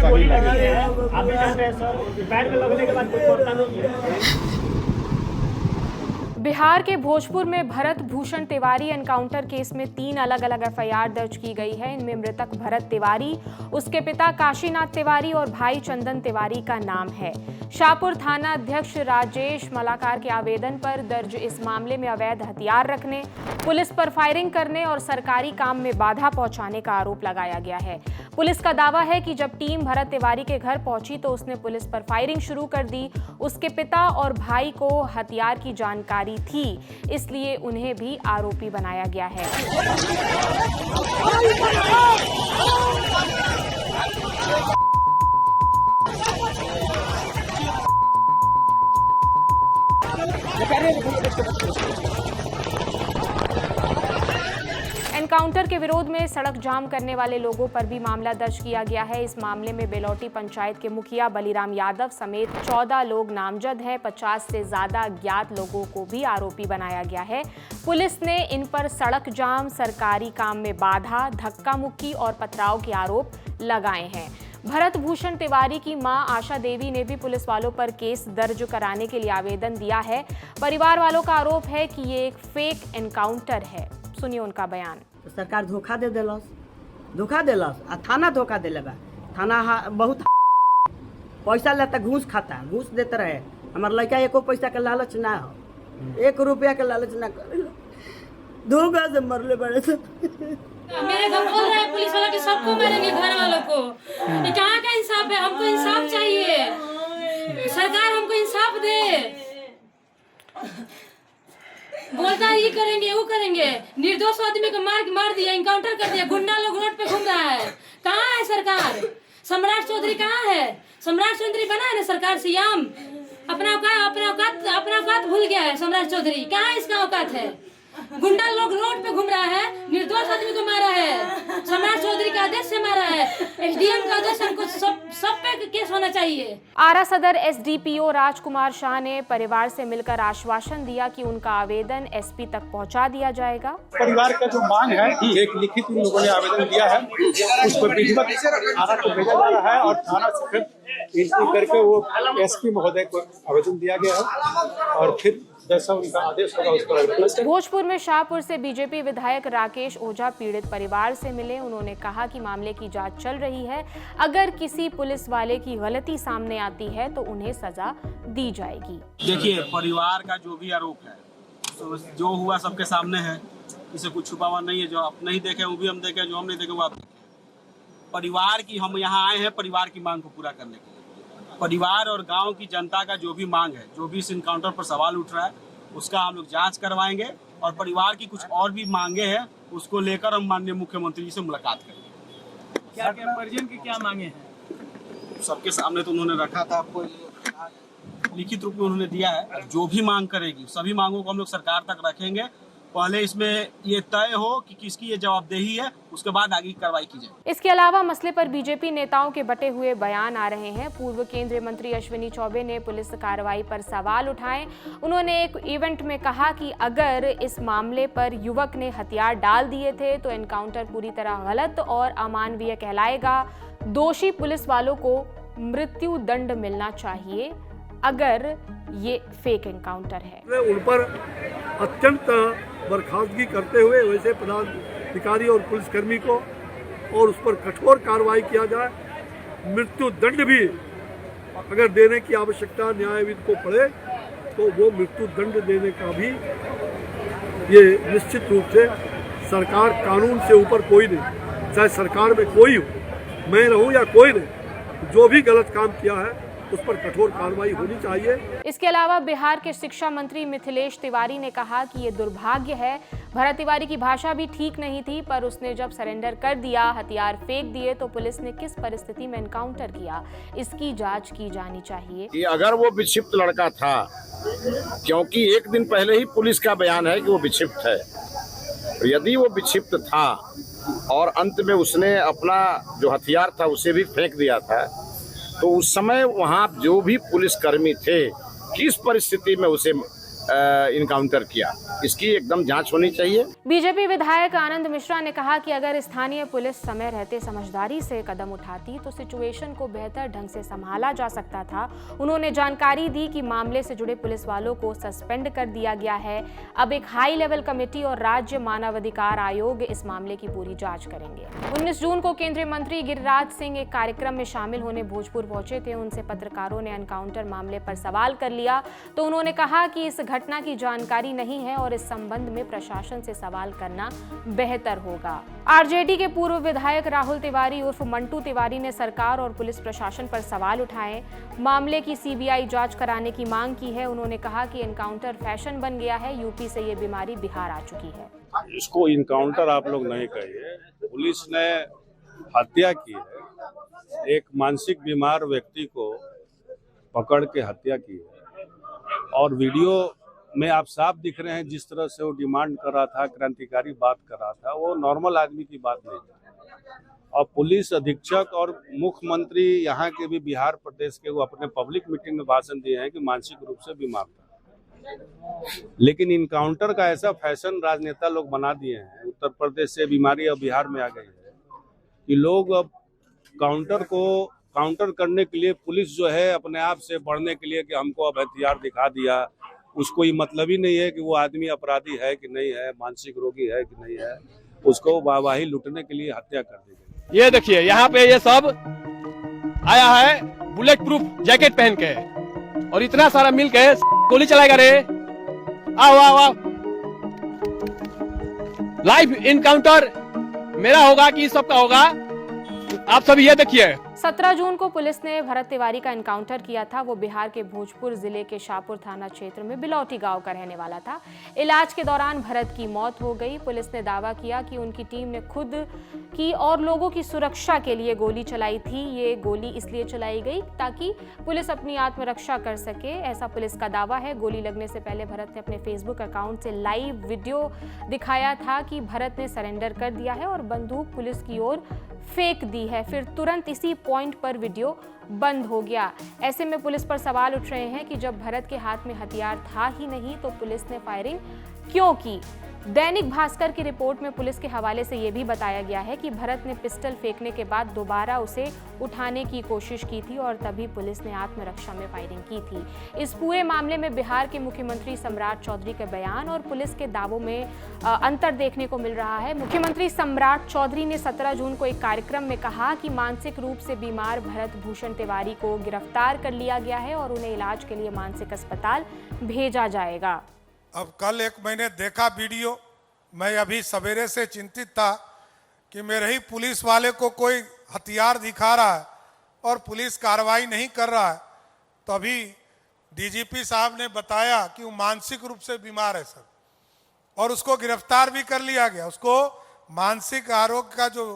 में गोली लगी है, आप भी जान रहे हैं सर, पैर में लगने के बाद कोई पड़ता नहीं है। बिहार के भोजपुर में भरत भूषण तिवारी एनकाउंटर केस में 3 अलग अलग एफआईआर दर्ज की गई है। इनमें मृतक भरत तिवारी, उसके पिता काशीनाथ तिवारी और भाई चंदन तिवारी का नाम है। शाहपुर थाना अध्यक्ष राजेश मलाकार के आवेदन पर दर्ज इस मामले में अवैध हथियार रखने, पुलिस पर फायरिंग करने और सरकारी काम में बाधा पहुंचाने का आरोप लगाया गया है। पुलिस का दावा है कि जब टीम भरत तिवारी के घर पहुंची तो उसने पुलिस पर फायरिंग शुरू कर दी। उसके पिता और भाई को हथियार की जानकारी थी, इसलिए उन्हें भी आरोपी बनाया गया है। एनकाउंटर के विरोध में सड़क जाम करने वाले लोगों पर भी मामला दर्ज किया गया है। इस मामले में बेलौटी पंचायत के मुखिया बलीराम यादव समेत 14 लोग नामजद हैं। 50 से ज्यादा अज्ञात लोगों को भी आरोपी बनाया गया है। पुलिस ने इन पर सड़क जाम, सरकारी काम में बाधा, धक्का मुक्की और पथराव के आरोप लगाए हैं। भरत भूषण तिवारी की मां आशा देवी ने भी पुलिस वालों पर केस दर्ज कराने के लिए आवेदन दिया है। परिवार वालों का आरोप है कि ये एक फेक एनकाउंटर है। सुनिए उनका बयान। सरकार धोखा दे देलस आ थाना धोखा दे बा। थाना बहुत पैसा लेता, घूस खाता, घूस देते रहे। हमार लड़का एको पैसा के लालच ना हो, 1 रुपया के लालच ना करे, धोखा से मरले बड़े से। मेरे घर बोल रहे हैं पुलिस वाला कि सबको मारेंगे, घर वालों को। ये कहाँ का इंसाफ है? हमको इंसाफ चाहिए, सरकार हमको इंसाफ दे। बोलता है ये करेंगे वो करेंगे, निर्दोष आदमी को मार दिया, इनकाउंटर कर दिया, गुंडा लोग रोड पे घूम रहा है। कहाँ है सरकार? सम्राट चौधरी कहाँ है? सम्राट चौधरी बना है ना सरकार सीएम, अपना औकात भूल गया है। सम्राट चौधरी कहाँ इसका औकात है? गुंडा लोग रोड पे घूम रहा है, निर्दोष आदमी को मारा है, सम्राट चौधरी का आदेश से मारा है। एसडीएम का आदेश, हमको सब पे केस होना चाहिए। आरा सदर एसडीपीओ राजकुमार शाह ने परिवार से मिलकर आश्वासन दिया कि उनका आवेदन एसपी तक पहुंचा दिया जाएगा। परिवार का जो मांग है, एक लिखित उन लोगों ने आवेदन दिया है, उस पर विधिवत आरा को भेजा जा रहा है और थाना से फिर एंट्री करके वो एसपी महोदय को आवेदन दिया गया है और फिर जैसा उनका आदेश होगा उस पर। भोजपुर में शाहपुर से बीजेपी विधायक राकेश ओझा पीड़ित परिवार से मिले। उन्होंने कहा कि मामले की जांच चल रही है, अगर किसी पुलिस वाले की गलती सामने आती है तो उन्हें सजा दी जाएगी। देखिए, परिवार का जो भी आरोप है, जो हुआ सबके सामने है, इसे कुछ छुपा हुआ नहीं है। जो आप नहीं देखे वो भी हम देखे, जो हम नहीं देखे वो आप देखे। परिवार की हम यहाँ आए हैं परिवार की मांग को पूरा करने के लिए। परिवार और गांव की जनता का जो भी मांग है, जो भी इस इनकाउंटर पर सवाल उठ रहा है, उसका हम लोग जांच करवाएंगे और परिवार की कुछ और भी मांगे हैं, उसको लेकर हम माननीय मुख्यमंत्री जी से मुलाकात करेंगे। क्या परिजन की क्या मांगे हैं? सबके सामने तो उन्होंने रखा था, आपको लिखित रूप में उन्होंने दिया है। जो भी मांग करेगी सभी मांगों को हम लोग सरकार तक रखेंगे। पहले इसमें ये तय हो कि किसकी ये जवाबदेही है, उसके बाद आगे की कार्रवाई की जाए। इसके अलावा मसले पर बीजेपी नेताओं के बटे हुए बयान आ रहे हैं। पूर्व केंद्रीय मंत्री अश्विनी चौबे ने पुलिस कार्रवाई पर सवाल उठाए। उन्होंने एक इवेंट में कहा कि अगर इस मामले पर युवक ने हथियार डाल दिए थे तो एनकाउंटर पूरी तरह गलत और अमानवीय कहलाएगा। दोषी पुलिस वालों को मृत्यु दंड मिलना चाहिए अगर ये फेक एनकाउंटर है। उन पर अत्यंत बर्खास्तगी करते हुए वैसे पदाधिकारी और पुलिसकर्मी को और उस पर कठोर कार्रवाई किया जाए। मृत्यु दंड भी अगर देने की आवश्यकता न्यायविद को पड़े तो वो मृत्यु दंड देने का भी ये निश्चित रूप से सरकार, कानून से ऊपर कोई नहीं, चाहे सरकार में कोई हो, मैं रहूं या कोई नहीं, जो भी गलत काम किया है उस पर कठोर कार्रवाई होनी चाहिए। इसके अलावा बिहार के शिक्षा मंत्री मिथिलेश तिवारी ने कहा कि ये दुर्भाग्य है। भरत तिवारी की भाषा भी ठीक नहीं थी, पर उसने जब सरेंडर कर दिया, हथियार फेंक दिए, तो पुलिस ने किस परिस्थिति में एनकाउंटर किया, इसकी जांच की जानी चाहिए। कि अगर वो विक्षिप्त लड़का था, क्योंकि एक दिन पहले ही पुलिस का बयान है कि वो विक्षिप्त है, यदि वो विक्षिप्त था और अंत में उसने अपना जो हथियार था उसे भी फेंक दिया था, तो उस समय वहाँ जो भी पुलिसकर्मी थे किस परिस्थिति में उसे इनकाउंटर किया। इसकी एकदम जांच होनी चाहिए। बीजेपी विधायक आनंद मिश्रा ने कहा कि अगर स्थानीय पुलिस समय रहते समझदारी से कदम उठाती तो सिचुएशन को बेहतर ढंग से संभाला जा सकता था। उन्होंने जानकारी दी कि मामले से जुड़े पुलिस वालों को सस्पेंड कर दिया गया है। अब एक हाई लेवल कमेटी और राज्य मानवाधिकार आयोग इस मामले की पूरी जांच करेंगे। 19 जून को केंद्रीय मंत्री गिरिराज सिंह एक कार्यक्रम में शामिल होने भोजपुर पहुंचे थे। उनसे पत्रकारों ने एनकाउंटर मामले पर सवाल कर लिया तो उन्होंने कहा कि इस घटना की जानकारी नहीं है और इस संबंध में प्रशासन से सवाल करना बेहतर होगा। आरजेडी के पूर्व विधायक राहुल तिवारी उर्फ मंटू तिवारी ने सरकार और पुलिस प्रशासन पर सवाल उठाए। मामले की सीबीआई जांच कराने की मांग की है। उन्होंने कहा कि एनकाउंटर फैशन बन गया है। यूपी से ये बीमारी बिहार आ चुकी है। इसको इनकाउंटर आप लोग नहीं कहिए। पुलिस ने हत्या की है। एक मानसिक बीमार व्यक्ति को पकड़ के हत्या की है और वीडियो में आप साफ दिख रहे हैं जिस तरह से वो डिमांड कर रहा था, क्रांतिकारी बात कर रहा था, वो नॉर्मल आदमी की बात नहीं है। और पुलिस अधीक्षक और मुख्यमंत्री यहाँ के भी बिहार प्रदेश के वो अपने पब्लिक मीटिंग में भाषण दिए हैं कि मानसिक रूप से बीमार था। लेकिन इनकाउंटर का ऐसा फैशन राजनेता लोग बना दिए हैं, उत्तर प्रदेश से बीमारी अब बिहार में आ गई है कि लोग अब काउंटर करने के लिए पुलिस जो है अपने आप से बढ़ने के लिए कि हमको अब हथियार दिखा दिया, उसको ये मतलब ही नहीं है कि वो आदमी अपराधी है कि नहीं है, मानसिक रोगी है कि नहीं है, उसको वाहवाही लूटने के लिए हत्या कर दी गई। ये देखिए यहाँ पे ये सब आया है बुलेट प्रूफ जैकेट पहन के और इतना सारा मिल के गोली चलाएगा रे। आओ आओ आओ, लाइव इनकाउंटर मेरा होगा कि सबका होगा, आप सभी ये देखिए। 17 जून को पुलिस ने भरत तिवारी का एनकाउंटर किया था। वो बिहार के भोजपुर जिले के शाहपुर थाना क्षेत्र में बिलौटी गांव का रहने वाला था। इलाज के दौरान भरत की मौत हो गई। पुलिस ने दावा किया कि उनकी टीम ने खुद की और लोगों की सुरक्षा के लिए गोली चलाई थी। ये गोली इसलिए चलाई गई ताकि पुलिस अपनी आत्मरक्षा कर सके, ऐसा पुलिस का दावा है। गोली लगने से पहले भरत ने अपने फेसबुक अकाउंट से लाइव वीडियो दिखाया था कि भरत ने सरेंडर कर दिया है और बंदूक पुलिस की ओर फेंक दी है। फिर तुरंत इसी पॉइंट पर वीडियो बंद हो गया। ऐसे में पुलिस पर सवाल उठ रहे हैं कि जब भरत के हाथ में हथियार था ही नहीं तो पुलिस ने फायरिंग क्यों की। दैनिक भास्कर की रिपोर्ट में पुलिस के हवाले से यह भी बताया गया है कि भरत ने पिस्टल फेंकने के बाद दोबारा उसे उठाने की कोशिश की थी और तभी पुलिस ने आत्मरक्षा में फायरिंग की थी। इस पूरे मामले में बिहार के मुख्यमंत्री सम्राट चौधरी के बयान और पुलिस के दावों में अंतर देखने को मिल रहा है। मुख्यमंत्री सम्राट चौधरी ने 17 जून को एक कार्यक्रम में कहा कि मानसिक रूप से बीमार भरत भूषण तिवारी को गिरफ्तार कर लिया गया है और उन्हें इलाज के लिए मानसिक अस्पताल भेजा जाएगा। अब कल एक मैंने देखा वीडियो, मैं अभी सवेरे से चिंतित था कि मेरे ही पुलिस वाले को कोई हथियार दिखा रहा है और पुलिस कार्रवाई नहीं कर रहा है। तो अभी डीजीपी साहब ने बताया कि वो मानसिक रूप से बीमार है सर, और उसको गिरफ्तार भी कर लिया गया। उसको मानसिक आरोग्य का जो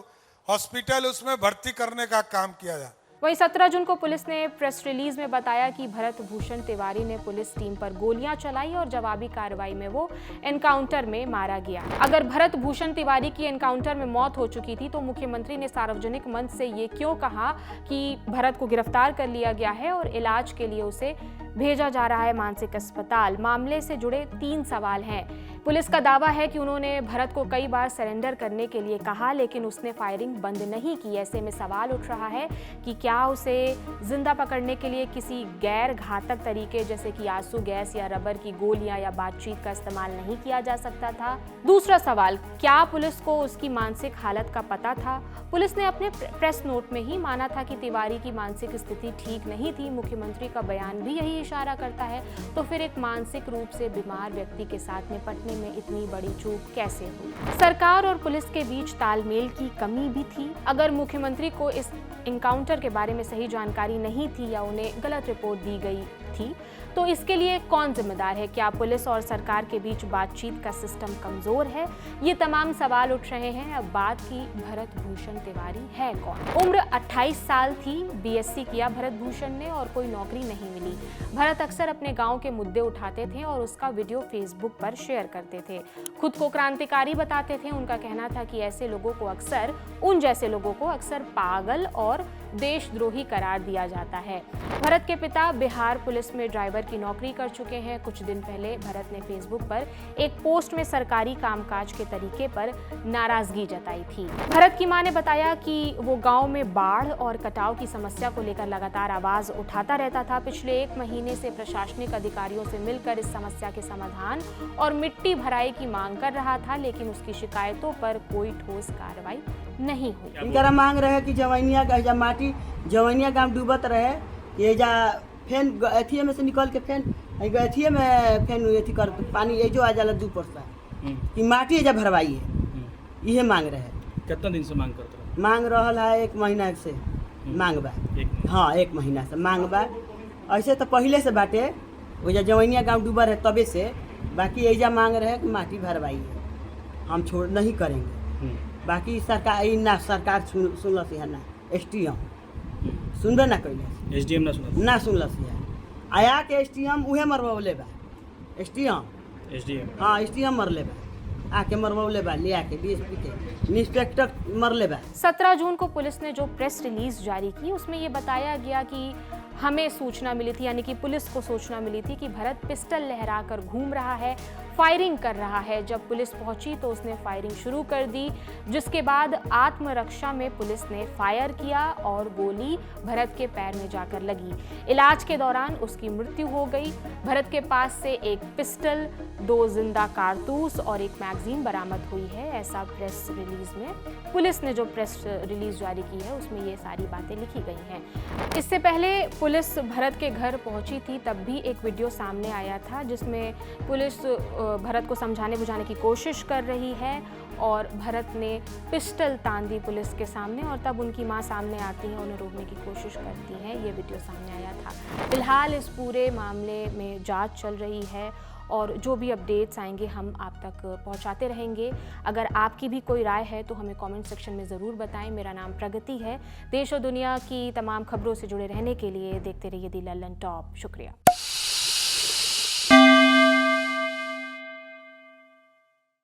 हॉस्पिटल उसमें भर्ती करने का काम किया जाए। वहीं 17 जून को पुलिस ने प्रेस रिलीज में बताया कि भरत भूषण तिवारी ने पुलिस टीम पर गोलियां चलाई और जवाबी कार्रवाई में वो एनकाउंटर में मारा गया। अगर भरत भूषण तिवारी की एनकाउंटर में मौत हो चुकी थी तो मुख्यमंत्री ने सार्वजनिक मंच से ये क्यों कहा कि भरत को गिरफ्तार कर लिया गया है और इलाज के लिए उसे भेजा जा रहा है मानसिक अस्पताल। मामले से जुड़े 3 सवाल हैं। पुलिस का दावा है कि उन्होंने भरत को कई बार सरेंडर करने के लिए कहा लेकिन उसने फायरिंग बंद नहीं की। ऐसे में सवाल उठ रहा है कि क्या उसे जिंदा पकड़ने के लिए किसी गैर घातक तरीके जैसे कि आंसू गैस या रबर की गोलियां या बातचीत का इस्तेमाल नहीं किया जा सकता था। दूसरा सवाल, क्या पुलिस को उसकी मानसिक हालत का पता था? पुलिस ने अपने प्रेस नोट में ही माना था कि तिवारी की मानसिक स्थिति ठीक नहीं थी। मुख्यमंत्री का बयान भी यही इशारा करता है। तो फिर एक मानसिक रूप से बीमार व्यक्ति के साथ निपटने में इतनी बड़ी चूक कैसे हुई? सरकार और पुलिस के बीच तालमेल की कमी भी थी। अगर मुख्यमंत्री को इस एनकाउंटर के बारे में सही जानकारी नहीं थी या उन्हें गलत रिपोर्ट दी गई थी तो इसके लिए कौन जिम्मेदार है? क्या पुलिस और सरकार के बीच बातचीत का सिस्टम कमजोर है? ये तमाम सवाल उठ रहे हैं। अब बात की भरत भूषण तिवारी है कौन? उम्र 28 साल थी। बीएससी किया भरत भूषण ने और कोई नौकरी नहीं मिली। भरत अक्सर अपने गांव के मुद्दे उठाते थे और उसका वीडियो फेसबुक पर शेयर करते थे। खुद को क्रांतिकारी बताते थे। उनका कहना था कि उन जैसे लोगों को अक्सर पागल और देशद्रोही करार दिया जाता है। भरत के पिता बिहार पुलिस में ड्राइवर की नौकरी कर चुके हैं। कुछ दिन पहले भरत ने फेसबुक पर एक पोस्ट में सरकारी कामकाज के तरीके पर नाराजगी जताई थी। भरत की मां ने बताया कि वो गांव में बाढ़ और कटाव की समस्या को लेकर लगातार आवाज उठाता रहता था। पिछले 1 महीने से प्रशासनिक अधिकारियों से मिलकर इस समस्या के समाधान और मिट्टी भराई की मांग कर रहा था, लेकिन उसकी शिकायतों पर कोई ठोस कार्रवाई नहीं हुई। इनका मांग रहे कि जवैनिया माटी जवैनिया गांव डूबत रहे, ये जा फेन अथिये में से निकल के फेन अथिये में फेन अथी कर पानी ये जो आ जाला 2% कि माटी एजा भरवाई है। ये मांग रहे। कितना दिन से मांग करते रहे? मांग रहल है 1 महीना से मांग बा। हाँ 1 महीना से मांग बा। ऐसे तो पहले से बाटे वो जवैनिया गांव डूबा रहे तबे से, बाकी एजा मांग रहे कि माटी भरवाई है, हम छोड़ नहीं करेंगे। बाकी सरकार सुनल से ना SDM सुनबे ना कैले, SDM ना सुनल से आया के SDM उहे मरवले बा। SDM हाँ SDM मरले बा, आके मरवले बा, ले आके DSP के इंस्पेक्टर मरले बा। 17 जून को पुलिस ने जो प्रेस रिलीज जारी की उसमें ये बताया गया कि हमें सूचना मिली थी, यानी कि पुलिस को सूचना मिली थी कि भरत पिस्टल लहराकर घूम रहा है, फायरिंग कर रहा है। जब पुलिस पहुंची तो उसने फायरिंग शुरू कर दी, जिसके बाद आत्मरक्षा में पुलिस ने फायर किया और गोली भरत के पैर में जाकर लगी। इलाज के दौरान उसकी मृत्यु हो गई। भरत के पास से एक पिस्टल, 2 जिंदा कारतूस और एक मैगजीन बरामद हुई है। ऐसा प्रेस रिलीज में पुलिस ने जो प्रेस रिलीज जारी की है उसमें ये सारी बातें लिखी गई हैं। इससे पहले पुलिस भरत के घर पहुंची थी, तब भी एक वीडियो सामने आया था जिसमें पुलिस भरत को समझाने बुझाने की कोशिश कर रही है और भरत ने पिस्टल तान दी पुलिस के सामने और तब उनकी मां सामने आती है, उन्हें रोकने की कोशिश करती है। ये वीडियो सामने आया था। फिलहाल इस पूरे मामले में जांच चल रही है और जो भी अपडेट्स आएंगे हम आप तक पहुंचाते रहेंगे। अगर आपकी भी कोई राय है तो हमें कमेंट सेक्शन में ज़रूर बताएं। मेरा नाम प्रगति है। देश और दुनिया की तमाम खबरों से जुड़े रहने के लिए देखते रहिए दी लल्लन टॉप। शुक्रिया।